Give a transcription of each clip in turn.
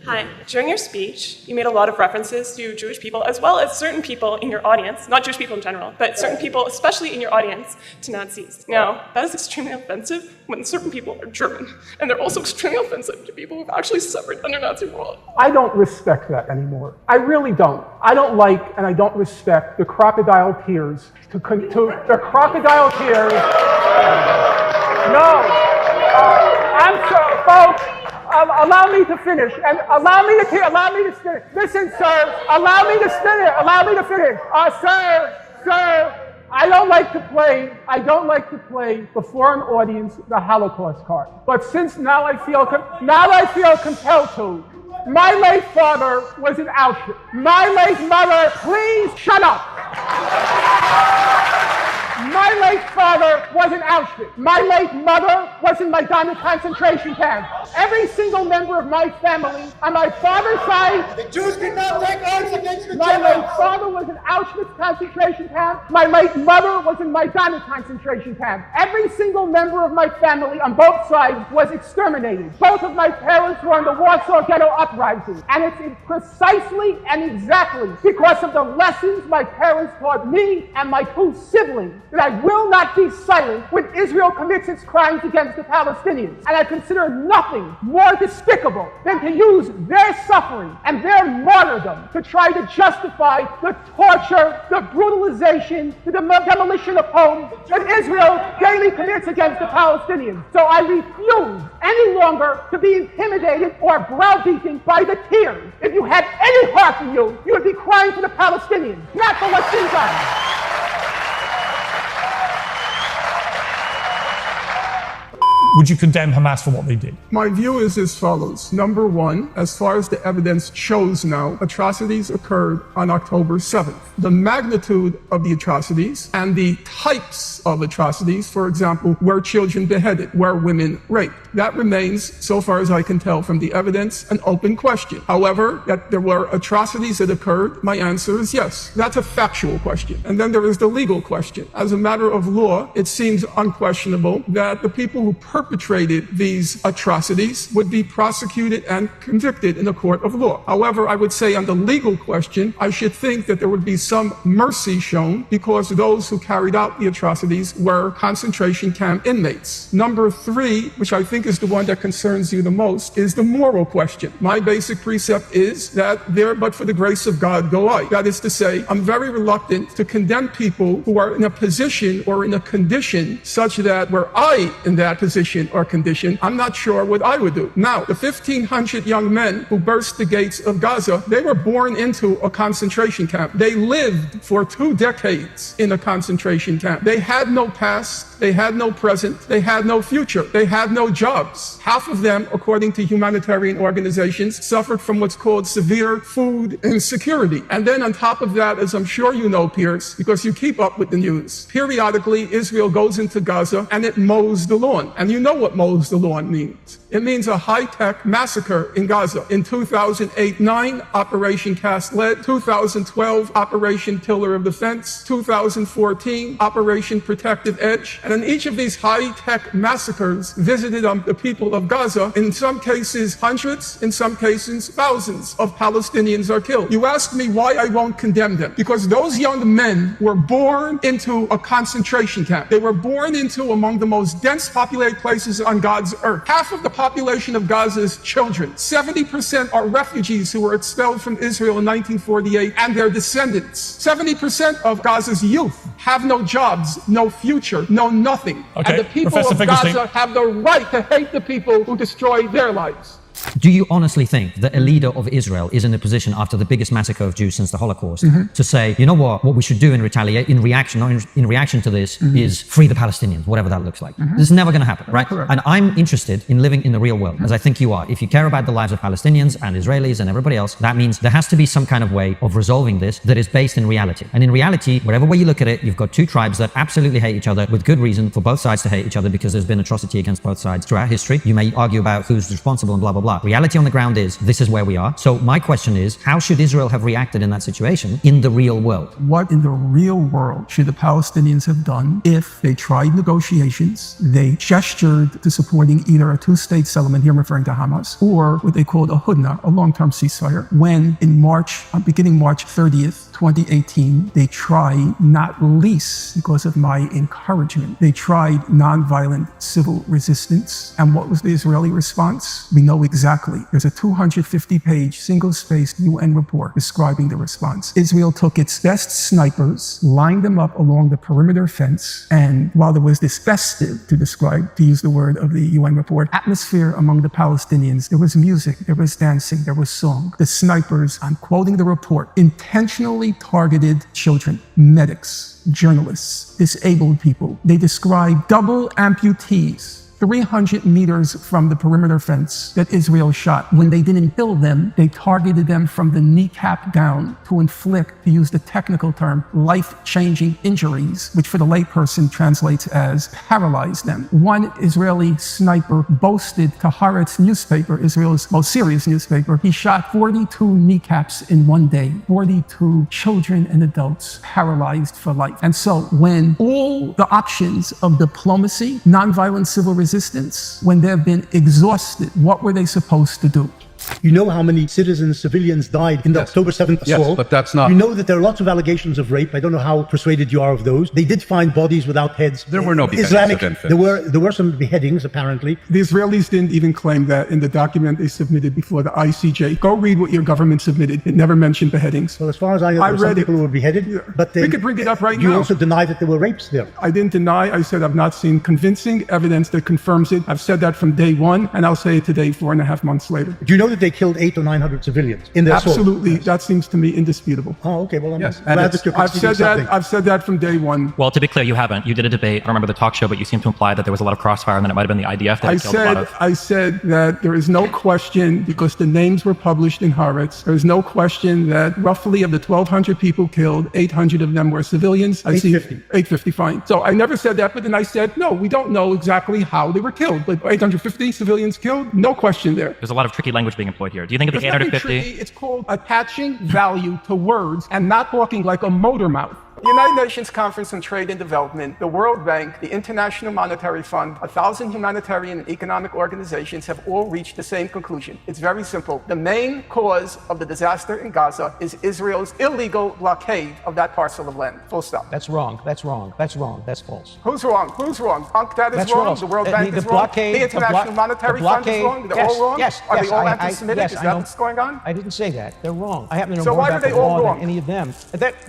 Hi. During your speech, you made a lot of references to Jewish people, as well as certain people in your audience, not Jewish people in general, but certain people, especially in your audience, to Nazis. Now, that is extremely offensive when certain people are German, and they're also extremely offensive to people who've actually suffered under Nazi rule. I don't respect that anymore. I really don't. I don't like and I don't respect the crocodile tears the crocodile tears. No, I'm sorry, folks. Allow me to finish, and allow me to finish. Listen, sir, allow me to finish. Sir, I don't like to play before an audience the Holocaust card. But since now I feel compelled to. My late father was in Auschwitz. My late mother, please shut up. My late father was in Auschwitz. My late mother was in Majdanek concentration camp. Every single member of my family on my father's side. The Jews did not take arms against the Germans. My late father was in Auschwitz concentration camp. My late mother was in Majdanek concentration camp. Every single member of my family on both sides was exterminated. Both of my parents were in the Warsaw Ghetto Uprising. And it's precisely and exactly because of the lessons my parents taught me and my two siblings that I will not be silent when Israel commits its crimes against the Palestinians. And I consider nothing more despicable than to use their suffering and their martyrdom to try to justify the torture, the brutalization, the demolition of homes that Israel daily commits against the Palestinians. So I refuse any longer to be intimidated or browbeaten by the tears. If you had any heart in you, you would be crying for the Palestinians, not for what's been done. Would you condemn Hamas for what they did? My view is as follows. Number one, as far as the evidence shows now, atrocities occurred on October 7th. The magnitude of the atrocities and the types of atrocities, for example, were children beheaded, were women raped. That remains, so far as I can tell from the evidence, an open question. However, that there were atrocities that occurred, my answer is yes. That's a factual question. And then there is the legal question. As a matter of law, it seems unquestionable that the people who perpetrated these atrocities would be prosecuted and convicted in a court of law. However, I would say on the legal question, I should think that there would be some mercy shown because those who carried out the atrocities were concentration camp inmates. Number three, which I think is the one that concerns you the most, is the moral question. My basic precept is that there but for the grace of God go I. That is to say, I'm very reluctant to condemn people who are in a position or in a condition such that were I in that position or condition, I'm not sure what I would do. Now, the 1,500 young men who burst the gates of Gaza, they were born into a concentration camp. They lived for 2 decades in a concentration camp. They had no past, they had no present, they had no future, they had no jobs. Half of them, according to humanitarian organizations, suffered from what's called severe food insecurity. And then on top of that, as I'm sure you know, Piers, because you keep up with the news, periodically Israel goes into Gaza and it mows the lawn. And you know what mows the lawn means. It means a high-tech massacre in Gaza. In 2008-9, Operation Cast Lead, 2012, Operation Pillar of Defense, 2014, Operation Protective Edge. And in each of these high-tech massacres visited on the people of Gaza, in some cases hundreds, in some cases thousands of Palestinians are killed. You ask me why I won't condemn them. Because those young men were born into a concentration camp. They were born into among the most dense populated places on God's earth. Half of the population of Gaza is children. 70% are refugees who were expelled from Israel in 1948 and their descendants. 70% of Gaza's youth have no jobs, no future, no nothing. Okay. And the people Professor of Finkelstein. Gaza have the right to hate the people who destroy their lives. Do you honestly think that a leader of Israel is in a position after the biggest massacre of Jews since the Holocaust to say, you know what we should do in reaction to this is free the Palestinians, whatever that looks like? This is never going to happen, right? Correct. And I'm interested in living in the real world, as I think you are. If you care about the lives of Palestinians and Israelis and everybody else, that means there has to be some kind of way of resolving this that is based in reality. And in reality, whatever way you look at it, you've got 2 tribes that absolutely hate each other with good reason for both sides to hate each other because there's been atrocity against both sides throughout history. You may argue about who's responsible and blah, blah, blah. blah. Reality on the ground is this is where we are. So my question is, how should Israel have reacted in that situation in the real world? What in the real world should the Palestinians have done if they tried negotiations, they gestured to supporting either a two-state settlement, here I'm referring to Hamas, or what they called a hudna, a long-term ceasefire, when in March, beginning March 30th, 2018, they tried, not least because of my encouragement, they tried nonviolent civil resistance. And what was the Israeli response? We know exactly. There's a 250-page, single-spaced UN report describing the response. Israel took its best snipers, lined them up along the perimeter fence, and while there was this festive, to describe, to use the word of the UN report, atmosphere among the Palestinians, there was music, there was dancing, there was song. The snipers, I'm quoting the report, intentionally targeted children, medics, journalists, disabled people. They described double amputees 300 meters from the perimeter fence that Israel shot. When they didn't kill them, they targeted them from the kneecap down to inflict, to use the technical term, life-changing injuries, which for the layperson translates as paralyze them. One Israeli sniper boasted to Haaretz newspaper, Israel's most serious newspaper, he shot 42 kneecaps in one day, 42 children and adults paralyzed for life. And so when all the options of diplomacy, nonviolent civil resistance, when they've been exhausted, what were they supposed to do? You know how many citizens, civilians died in the October 7th assault? Yes, but that's not... You know that there are lots of allegations of rape. I don't know how persuaded you are of those. They did find bodies without heads. There were no beheadings of infants. There were some beheadings, apparently. The Israelis didn't even claim that in the document they submitted before the ICJ. Go read what your government submitted. It never mentioned beheadings. Well, as far as I know, there were some people who were beheaded. But we could bring it up right now. You also deny that there were rapes there. I didn't deny. I said I've not seen convincing evidence that confirms it. I've said that from day one, and I'll say it today, 4.5 months later. Do you know that they killed 800 or 900 civilians in their Absolutely. assault? That seems to me indisputable. Oh, okay. Well, I'm Yes. glad that you're conceding something. I've said that from day one. Well, to be clear, you haven't. You did a debate. I don't remember the talk show, but you seem to imply that there was a lot of crossfire and then it might have been the IDF that killed a lot of... I said that there is no question, because the names were published in Haaretz, there is no question that roughly of the 1,200 people killed, 800 of them were civilians. 850, fine. So I never said that, but then I said, no, we don't know exactly how they were killed. But 850 civilians killed? No question there. There's a lot of tricky language being employed here. Do you think of the 850... It's called attaching value to words and not talking like a motor mouth. The United Nations Conference on Trade and Development, the World Bank, the International Monetary Fund, 1,000 humanitarian and economic organizations have all reached the same conclusion. It's very simple. The main cause of the disaster in Gaza is Israel's illegal blockade of that parcel of land. Full stop. That's wrong. That's wrong. That's wrong. That's false. Who's wrong? Who's wrong? That is That's wrong. wrong. The World Bank The is blockade, wrong. The International Monetary Fund is wrong. They're all wrong? Yes. Are they all I- anti-Semitic? yes, Is I that know. what's going on? I didn't say that. They're wrong. I happen to know So more why about are they the all law wrong? than any of them.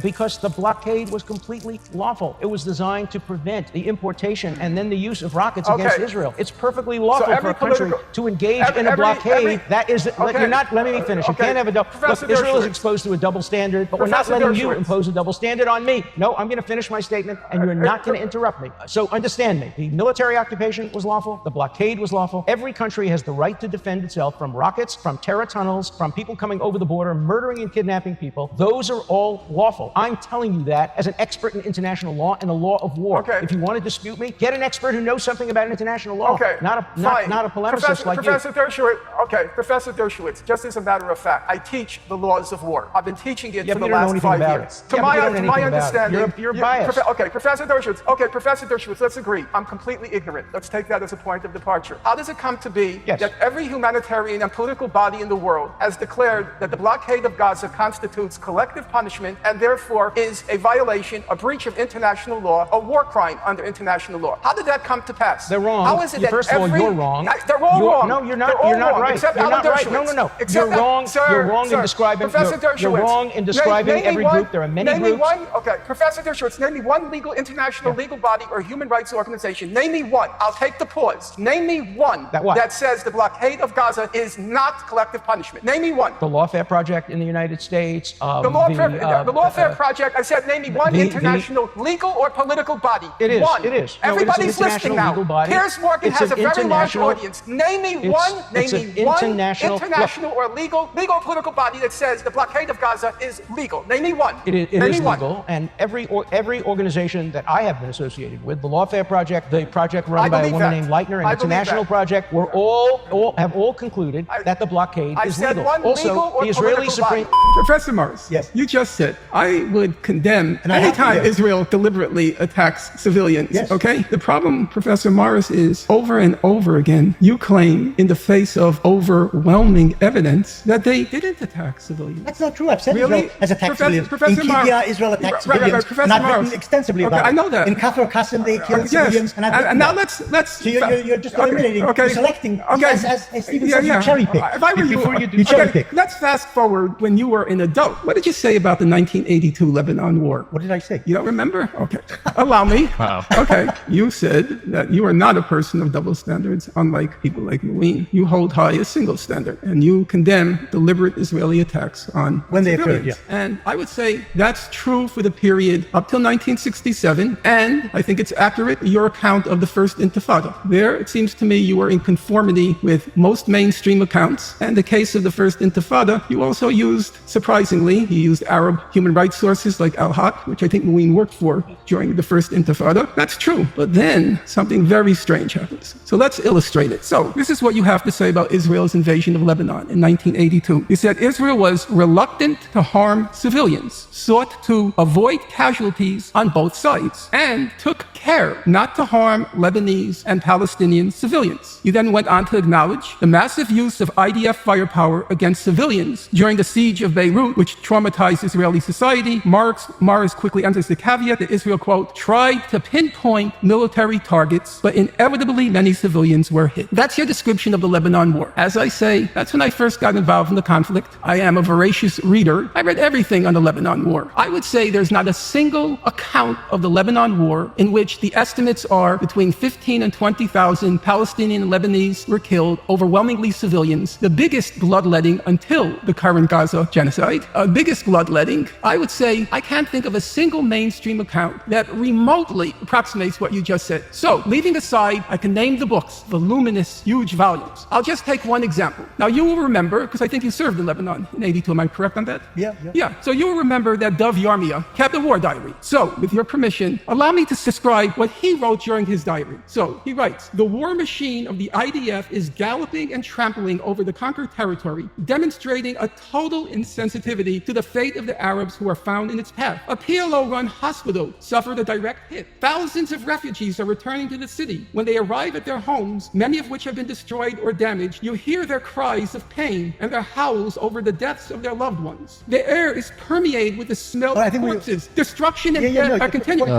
Because the blockade was completely lawful. It was designed to prevent the importation and then the use of rockets against Israel. It's perfectly lawful for a country to engage in a blockade. That is, you're not, let me finish. You can't have a double, look, Israel is exposed to a double standard, but we're not letting you impose a double standard on me. No, I'm going to finish my statement and you're not going to interrupt me. So understand me. The military occupation was lawful. The blockade was lawful. Every country has the right to defend itself from rockets, from terror tunnels, from people coming over the border, murdering and kidnapping people. Those are all lawful. I'm telling you that as an expert in international law and the law of war. If you want to dispute me, get an expert who knows something about international law. Not a polemicist like Professor Dershowitz, Professor Dershowitz, just as a matter of fact, I teach the laws of war. I've been teaching it for the last 5 years. To my understanding, you're biased. Professor Dershowitz, let's agree. I'm completely ignorant. Let's take that as a point of departure. How does it come to be that every humanitarian and political body in the world has declared that the blockade of Gaza constitutes collective punishment and therefore is a violation, a breach of international law, a war crime under international law? How did that come to pass? They're wrong. How is it that First of all, you're wrong. They're all wrong. No, you're not. You're not right. Except You're Alan not right. Dershowitz. No. Except You're wrong. You're wrong in Sir, describing. Professor Dershowitz. You're wrong in describing name every one, group. There are many name groups. Me one. Okay, Professor Dershowitz, name me one international legal body or human rights organization. Name me one. I'll take the pause. Name me one that says the blockade of Gaza is not collective punishment. Name me one. The Lawfare Project in the United States. The Lawfare Project. I said, name me me one international legal or political body. It is. One. It is. Everybody's listening now. Piers Morgan has a very large audience. Name me one international or legal or political body that says the blockade of Gaza is legal. Name me one. It is legal, and every organization that I have been associated with, the Lawfare Project, the project run by a woman named Leitner, and International Project, have all concluded that the blockade is legal. Also, the Israeli Supreme. Professor Morris, yes, you just said I would condemn anytime Israel deliberately attacks civilians. Yes. Okay. The problem, Professor Morris, is over and over again you claim, in the face of overwhelming evidence, that they didn't attack civilians. That's not true. I've said Really? Israel has attacked civilians. Professor In Morris. Kibya, Israel attacked Right, civilians. Professor And I've Morris. written extensively about I it. know that. In Kafr Qasim, they killed civilians. And I've written now that. let's. So you're just eliminating, you're selecting. As Stephen says, you cherry pick. If I were you cherry pick. Let's fast forward when you were an adult. What did you say about the 1982 Lebanon War? What did I say? You don't remember? Okay. Allow me. Wow. Okay. You said that you are not a person of double standards, unlike people like Mouin. You hold high a single standard, and you condemn deliberate Israeli attacks on when they civilians. occurred, yeah. And I would say that's true for the period up till 1967, and I think it's accurate, your account of the First Intifada. There, it seems to me, you were in conformity with most mainstream accounts, and the case of the First Intifada, you also used, surprisingly, you used Arab human rights sources like Al-Haq, which I think Mouin worked for during the First Intifada. That's true. But then something very strange happens. So let's illustrate it. So this is what you have to say about Israel's invasion of Lebanon in 1982. You said Israel was reluctant to harm civilians, sought to avoid casualties on both sides, and took care not to harm Lebanese and Palestinian civilians. You then went on to acknowledge the massive use of IDF firepower against civilians during the siege of Beirut, which traumatized Israeli society. Morris quickly enters the caveat that Israel, quote, tried to pinpoint military targets, but inevitably many civilians were hit. That's your description of the Lebanon War. As I say, that's when I first got involved in the conflict. I am a voracious reader. I read everything on the Lebanon War. I would say there's not a single account of the Lebanon War in which the estimates are between 15 and 20,000 Palestinian and Lebanese were killed, overwhelmingly civilians, the biggest bloodletting until the current Gaza genocide. Biggest bloodletting, I would say, I can't think of a single mainstream account that remotely approximates what you just said. So, leaving aside, I can name the books, voluminous, huge volumes. I'll just take one example. Now, you will remember, because I think you served in Lebanon in 82, am I correct on that? Yeah, so you will remember that Dov Yarmia kept a war diary. So, with your permission, allow me to describe what he wrote during his diary. So, he writes, the war machine of the IDF is galloping and trampling over the conquered territory, demonstrating a total insensitivity to the fate of the Arabs who are found in its path. A PLO-run hospital suffered a direct hit. Thousands of refugees are returning to the city. When they arrive at their homes, many of which have been destroyed or damaged, you hear their cries of pain and their howls over the deaths of their loved ones. The air is permeated with the smell of corpses, destruction and death are continuing.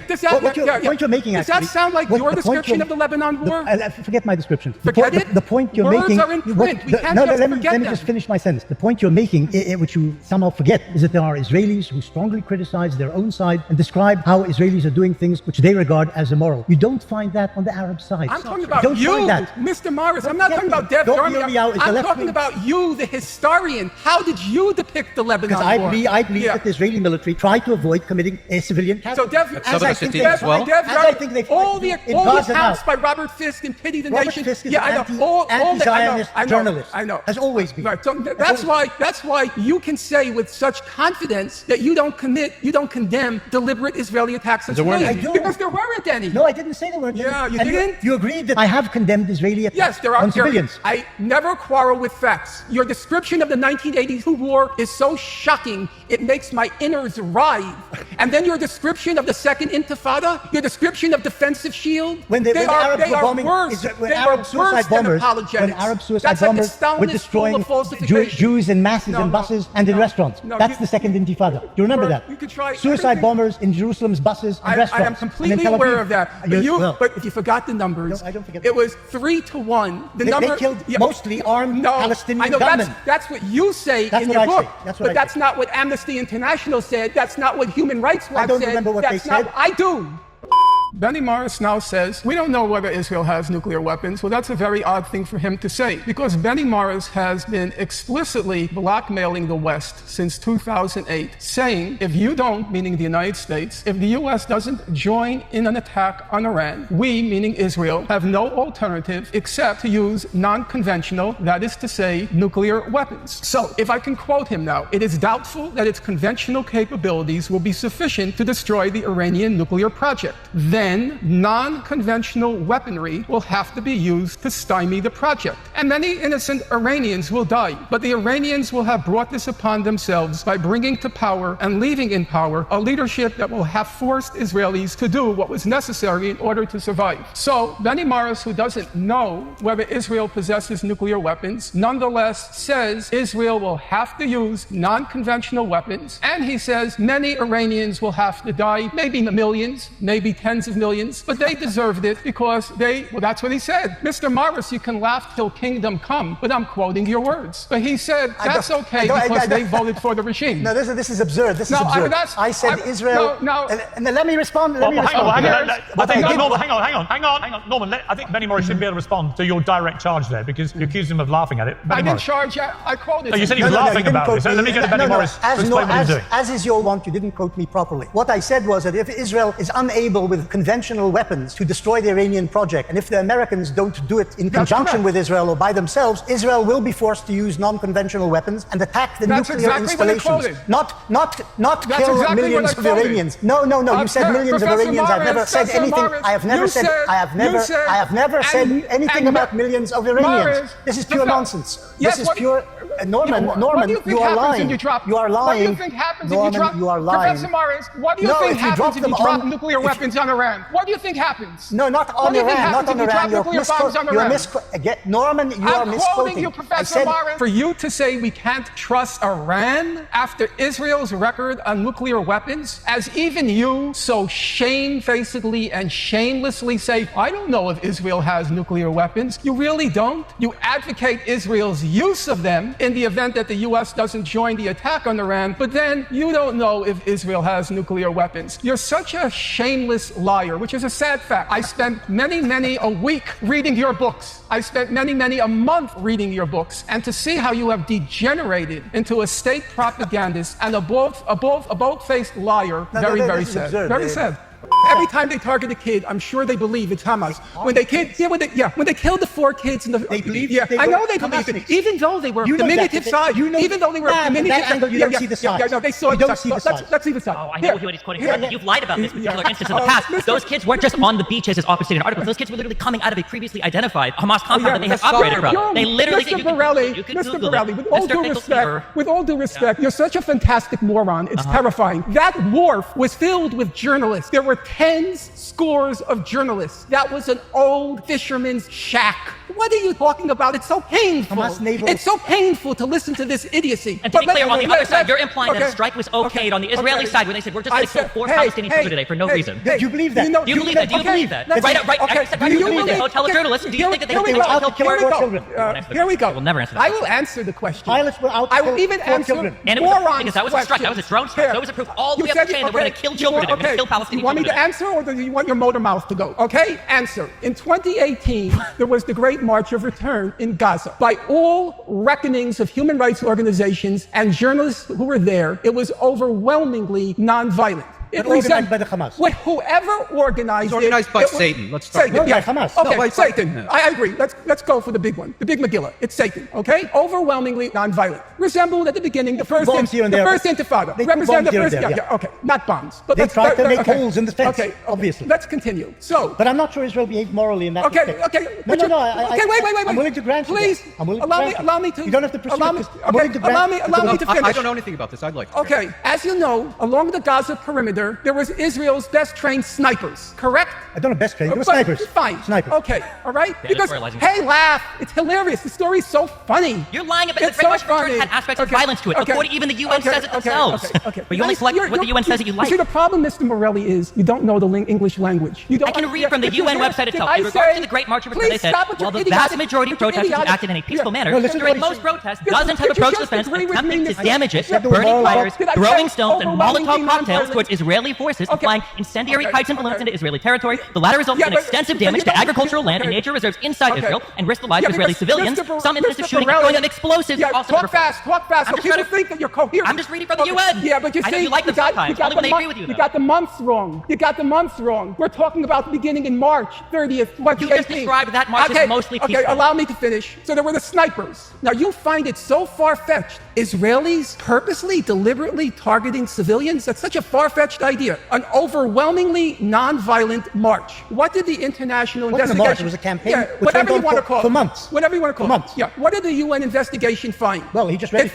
Does that sound like your description of the Lebanon War? Forget my description. Forget it? The point you're Words making... are in print. We can't just let forget me them. just finish my sentence. The point you're making, which you somehow forget, is that there are Israelis who strongly criticize their own side and describe how Israelis are doing things which they regard as immoral. You don't find that on the Arab side. I'm talking about you, Mr. Morris. I'm not talking about Dev Yarmia. I'm talking about you, the historian. How did you depict the Lebanon War? Because I believe that the Israeli military tried to avoid committing a civilian casualty. So all the accounts by Robert Fisk and Pity the Robert Nation. Fisk is anti-Zionist journalist. I know. Has always been. Right. So that's why you can say with such confidence that you don't condemn deliberate Israeli attacks on civilians. Because there weren't any. No, I didn't say there weren't any. Yeah, you didn't? You agreed that I have condemned Israeli attacks on civilians. I never quarrel with facts. Your description of the 1982 war is so shocking, it makes my innards writhe. And then your description of the Second Intifada, your description of defensive shield, when Arab suicide bombers were destroying Jews in masses in buses and in restaurants. That's the Second Intifada. Do you remember that? Suicide bombers in Jerusalem's buses and restaurants. I am completely aware of that. But if you forgot the numbers, I don't forget. It was 3-1. They killed mostly armed Palestinian gunmen. That's what you say in your book. But that's not what Amnesty International said. That's not what Human Rights Watch said. I don't remember what they said. I do. Benny Morris now says, we don't know whether Israel has nuclear weapons. Well, that's a very odd thing for him to say, because Benny Morris has been explicitly blackmailing the West since 2008, saying if you don't, meaning the United States, if the US doesn't join in an attack on Iran, we, meaning Israel, have no alternative except to use non-conventional, that is to say, nuclear weapons. So, if I can quote him now, it is doubtful that its conventional capabilities will be sufficient to destroy the Iranian nuclear project. Then, non-conventional weaponry will have to be used to stymie the project. And many innocent Iranians will die. But the Iranians will have brought this upon themselves by bringing to power and leaving in power a leadership that will have forced Israelis to do what was necessary in order to survive. So, Benny Morris, who doesn't know whether Israel possesses nuclear weapons, nonetheless says Israel will have to use non-conventional weapons. And he says many Iranians will have to die, maybe in the millions, maybe tens of millions, but they deserved it because well, that's what he said. Mr. Morris, you can laugh till kingdom come, but I'm quoting your words. But he said that's okay because they voted for the regime. No, this is absurd. This is absurd. I said Israel. And then let me respond. Hang on. Norman, I think Benny Morris should be able to respond to your direct charge there, because you accused him of laughing at it. I didn't charge. I quoted. No, you said he was laughing about it. So let me get Benny Morris to explain what he's doing. As is your want, you didn't quote me properly. What I said was that if Israel is unable with conventional weapons to destroy the Iranian project, and if the Americans don't do it in conjunction with Israel or by themselves, Israel will be forced to use non-conventional weapons and attack the nuclear installations. Not kill millions of Iranians. No. You said millions of Iranians. I've never said anything. I have never said anything about millions of Iranians. This is pure nonsense. This is pure. Norman, you are lying. You are lying. What do you think happens if you drop? You are lying. Professor Morris, what do you think happens if you drop nuclear weapons on Iran? What do you think happens? No, not on Iran. Not on Iran. Norman, you are misquoting. I'm quoting you, Professor Morris. For you to say we can't trust Iran after Israel's record on nuclear weapons, as even you so shamefacedly and shamelessly say, I don't know if Israel has nuclear weapons. You really don't? You advocate Israel's use of them in the event that the US doesn't join the attack on Iran, but then you don't know if Israel has nuclear weapons. You're such a shameless liar, which is a sad fact. I spent many a week reading your books. I spent many a month reading your books. And to see how you have degenerated into a state propagandist and a bold-faced liar, very sad. Absurd, very sad. Every time they target a kid, I'm sure they believe it's Hamas. When they killed the 4 kids in the, they believe. I know they believed it, even though they were diminutive size. Even though they were diminutive. You don't see the size. No, they saw it. Let's leave it aside. Oh, I know what he's quoting. You've lied about this particular instance in the past. Those kids weren't just on the beach as is often stated in articles. Those kids were literally coming out of a previously identified Hamas compound that they have operated from. They literally. Mr. Borelli, with all due respect, you're such a fantastic moron. It's terrifying. That wharf was filled with journalists. There were tens, scores of journalists. That was an old fisherman's shack. What are you talking about? It's so painful. It's so painful to listen to this idiocy. And to be clear, on the other side, you're implying that a strike was okayed on the Israeli side when they said, we're just going to kill 4 Palestinian children today for no reason. Do you believe that? Do you believe that? Do you believe that? Right. You believe that? Hotel journalists. Do you think that they were out to kill 4 children? Here we go. I will never answer that. I will answer the question. Pilots were out to kill 4 children. I will even answer and it was because that was a strike. That was a drone strike. That was a proof all the way up the chain that we're going to kill children today. We're going to kill Palestinian children. You want me to answer, or do you want your motor mouth to go? Okay, answer. In 2018, there was the Great March of Return in Gaza. By all reckonings of human rights organizations and journalists who were there, it was overwhelmingly nonviolent. It was organized by the Hamas. Whoever organized it. It's organized by Satan. Let's start with by Hamas. Okay, by Satan. I agree. Let's go for the big one. The big Megillah. It's Satan. Okay? Overwhelmingly nonviolent. Resembled at the beginning the first Intifada. Represent the first. Okay. Not bombs. But they tried to make holes in the fence. Okay. Obviously. Let's continue. So. But I'm not sure Israel behaved morally in that respect. Okay. No. Okay. Wait. I'm willing to grant you. Please. Allow me to. You don't have to pursue this. Allow me to finish. I don't know anything about this. I'd like to. Okay. As you know, along the Gaza perimeter, there was Israel's best trained snipers, correct? I don't know best trained, they were snipers. Fine. Snipers. Okay, all right? Because, hey, laugh. It's hilarious. The story's so funny. You're lying about it's the Great so March of Return had aspects of violence to it. According, even the UN says it themselves. But you only select what the UN says that you like. See, the problem, Mr. Morelli, is you don't know the English language. You don't I can read from the UN website itself. In regards to the Great March of Return, they said, while the vast majority of protesters acted in a peaceful manner, during most protests, dozens have approached the fence, attempting to damage it, burning fires, throwing stones, and Molotov cocktails towards Israeli forces, and flying incendiary kites and balloons into Israeli territory. The latter resulted in extensive damage to agricultural land and nature reserves inside Israel, and risked the lives of Israeli civilians. Some instances of shooting and throwing of explosives also talk fast. I'm just People think that you're coherent. I'm just reading from the UN. Yeah, but you I know see, you like them sometimes, only when they agree with you. You got the months wrong. You got the months wrong. We're talking about the beginning in March 30th, 2018. You just described that March as mostly peaceful. Okay, allow me to finish. So there were the snipers. Now, you find it so far-fetched. Israelis purposely, deliberately targeting civilians? That's such a far-fetched idea. An overwhelmingly non-violent march. What did the international investigation... It was a campaign. Yeah, whatever you want to call it. For months. Whatever you want to call it. For months. Yeah. What did the UN investigation find? Well, he just read it.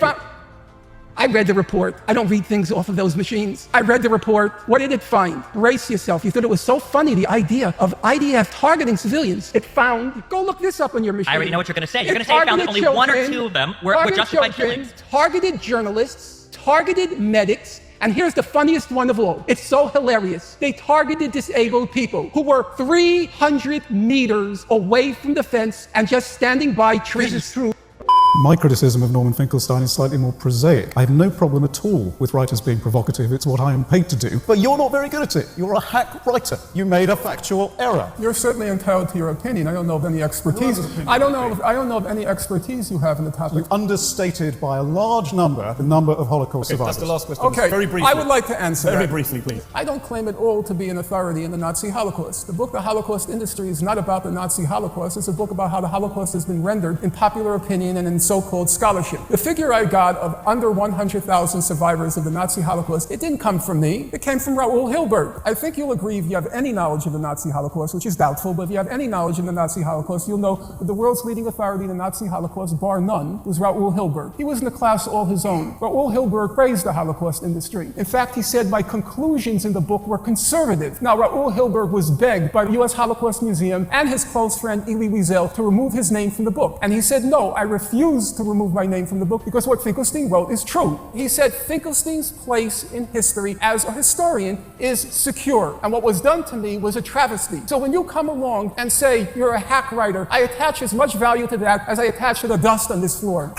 I read the report. I don't read things off of those machines. I read the report. What did it find? Brace yourself. You thought it was so funny, the idea of IDF targeting civilians. It found, go look this up on your machine. I already know what you're going to say. You're going to say it found that only one or two of them were justified killings. Targeted journalists, targeted medics, and here's the funniest one of all. It's so hilarious. They targeted disabled people who were 300 meters away from the fence and just standing by trees. This is true. My criticism of Norman Finkelstein is slightly more prosaic. I have no problem at all with writers being provocative. It's what I am paid to do. But you're not very good at it. You're a hack writer. You made a factual error. You're certainly entitled to your opinion. I don't know of any expertise. I don't know of any expertise you have in the topic. You understated by a large number the number of Holocaust survivors. That's the last question. Okay, very briefly. I would like to answer very that. briefly, please. I don't claim at all to be an authority in the Nazi Holocaust. The book The Holocaust Industry is not about the Nazi Holocaust. It's a book about how the Holocaust has been rendered in popular opinion and in so-called scholarship. The figure I got of under 100,000 survivors of the Nazi Holocaust, it didn't come from me. It came from Raoul Hilberg. I think you'll agree if you have any knowledge of the Nazi Holocaust, which is doubtful, but if you have any knowledge of the Nazi Holocaust, you'll know that the world's leading authority in the Nazi Holocaust, bar none, was Raoul Hilberg. He was in a class all his own. Raoul Hilberg praised the Holocaust industry. In fact, he said my conclusions in the book were conservative. Now, Raoul Hilberg was begged by the U.S. Holocaust Museum and his close friend Elie Wiesel to remove his name from the book. And he said, no, I refuse to remove my name from the book because what Finkelstein wrote is true. He said Finkelstein's place in history as a historian is secure. And what was done to me was a travesty. So when you come along and say you're a hack writer, I attach as much value to that as I attach to the dust on this floor.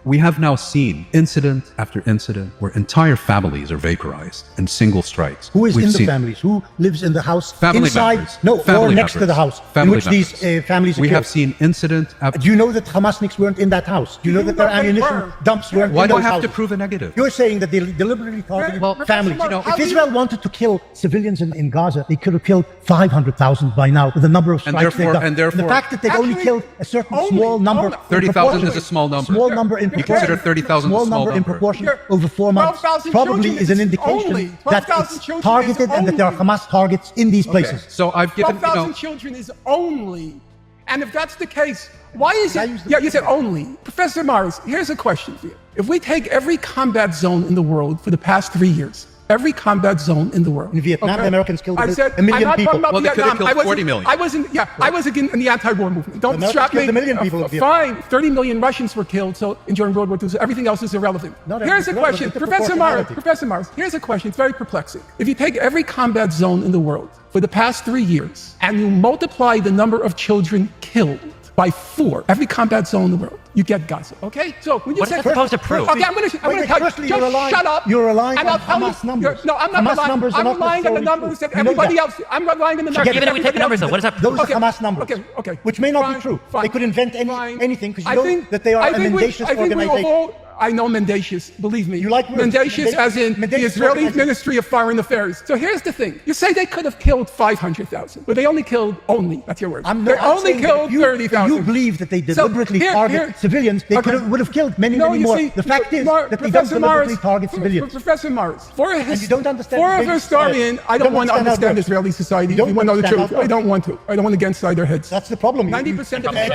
We have now seen incident after incident where entire families are vaporized in single strikes. Who is in the families? Who lives in the house? Family inside? members. No, family or next members. to the house Family in which members. these families are We killed. have seen incident after... Do you know that Hamasniks weren't in that house? Do you know that their ammunition dumps weren't Why in do I those have houses? to prove a negative? You're saying that they deliberately targeted families. you know, if Israel wanted to kill civilians in Gaza, they could have killed 500,000 by now with the number of strikes they've done. And therefore, the fact that they've only killed a certain small number... 30,000 is a small number. Small number in You proportion. consider 30,000 a small number. In proportion over 4 months 12,000 probably children is an is indication only. that 12,000 it's children targeted is and that there are only. Hamas targets in these places. So I've given, 12,000 children is only. And if that's the case, why is it? Yeah, you said only. Professor Morris, here's a question for you. If we take every combat zone in the world for the past 3 years, every combat zone in the world. In Vietnam, the Americans killed I said, a million I'm not people. talking about Well, they could have Vietnam. killed 40 million. I was in the anti-war movement. Don't The Americans distract me. killed a million people in Vietnam. Fine, 30 million Russians were killed during World War II, so everything else is irrelevant. Here's a question, Professor Morris, here's a question, it's very perplexing. If you take every combat zone in the world for the past 3 years, and you multiply the number of children killed by 4, every combat zone in the world, you get Gaza, okay? So when you What say... is that supposed to prove? Okay, I'm going to tell you, just shut up. You're relying and on I'll tell Hamas you, numbers. No, I'm not Hamas relying. numbers are I'm not relying on the necessarily numbers true. that You know everybody that. else. I'm relying on the numbers. Even if we take the numbers, though, what does that prove? Those are Hamas numbers. Okay. Which may not be Fine, true. fine, They could invent fine. anything because I you know think- that they are I a think we- mendacious I think we organization. all- I know mendacious, believe me. You like words. mendacious as in the Mendacious Israeli organization. Ministry of Foreign Affairs. So here's the thing. You say they could have killed 500,000, but they only killed, that's your word. They only killed 30,000. You believe that they deliberately target civilians. They would have killed many you more. see, The fact is that they don't Professor deliberately Morris, target civilians. Professor Morris, for a And you don't understand for a the historian, I don't want to understand Israeli society. You You want to know the understand truth. how it I don't want to. I don't want to get inside their heads. That's the problem. 90% of A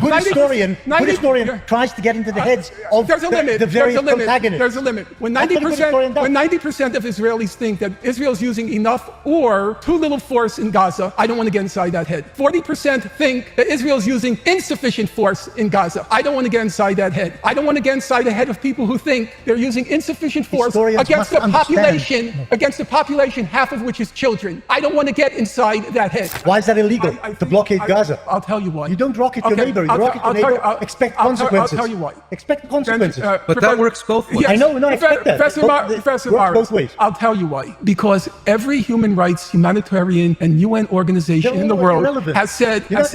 good historian tries to get into the heads of there's a limit. the various There's a limit. protagonists. There's a limit. When That's what it's going down. 90% of Israelis think that Israel's using enough or too little force in Gaza, I don't want to get inside that head. 40% think that Israel's using insufficient force in Gaza. I don't want to get inside that head. I don't want to get inside the head of people who think they're using insufficient force against the population, half of which is children. I don't want to get inside that head. Why is that illegal to blockade Gaza? I'll tell you why. You don't rocket your neighbor. You rocket your neighbor. Expect consequences. I'll tell you why. Expect consequences. But that works both ways. Yes, I know, expect that. Professor Morris, both ways. I'll tell you why. Because every human rights, humanitarian, and UN organization in the world has said that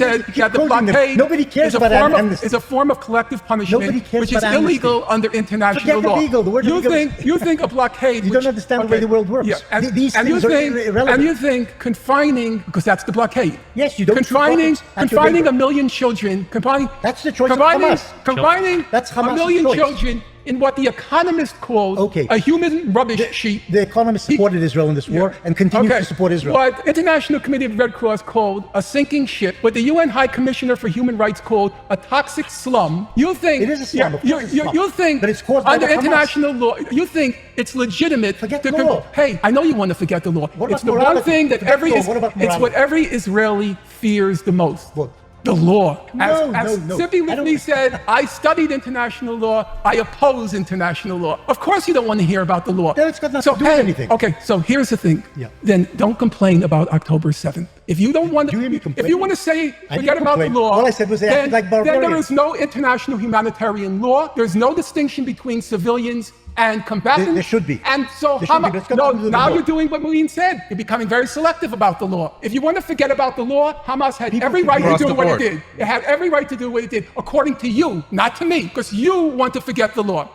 the blockade is a form of collective punishment, which is illegal under international law. You think a blockade? You don't understand the way the world works. Yeah, These things are irrelevant. And you think confining, because that's the blockade. Yes, you don't. Confining 1 million children. That's the choice of Hamas. Combining that's Hamas 1 million children in what The Economist called a human rubbish sheet. The Economist supported Israel in this war and continues to support Israel. What International Committee of Red Cross called a sinking ship, what the UN High Commissioner for Human Rights called a toxic slum. You think it is a slum? You think but it's caused by under the international law? You think it's legitimate? Forget the law. Hey, I know you want to forget the law. It's the one thing that it's what every Israeli fears the most. What? The law. No. Sippi Livni said, I studied international law. I oppose international law. Of course you don't want to hear about the law. It's got nothing to do with anything. Okay, so here's the thing. Yeah. Then don't complain about October 7th. If you don't want to, if you want to say, forget about the law, all I said was they acted like barbarians. Then there is no international humanitarian law. There's no distinction between civilians and combatants. There should be. And so now you're doing what Moeen said. You're becoming very selective about the law. If you want to forget about the law, Hamas had every right to do what it did. It had every right to do what it did, according to you, not to me, because you want to forget the law.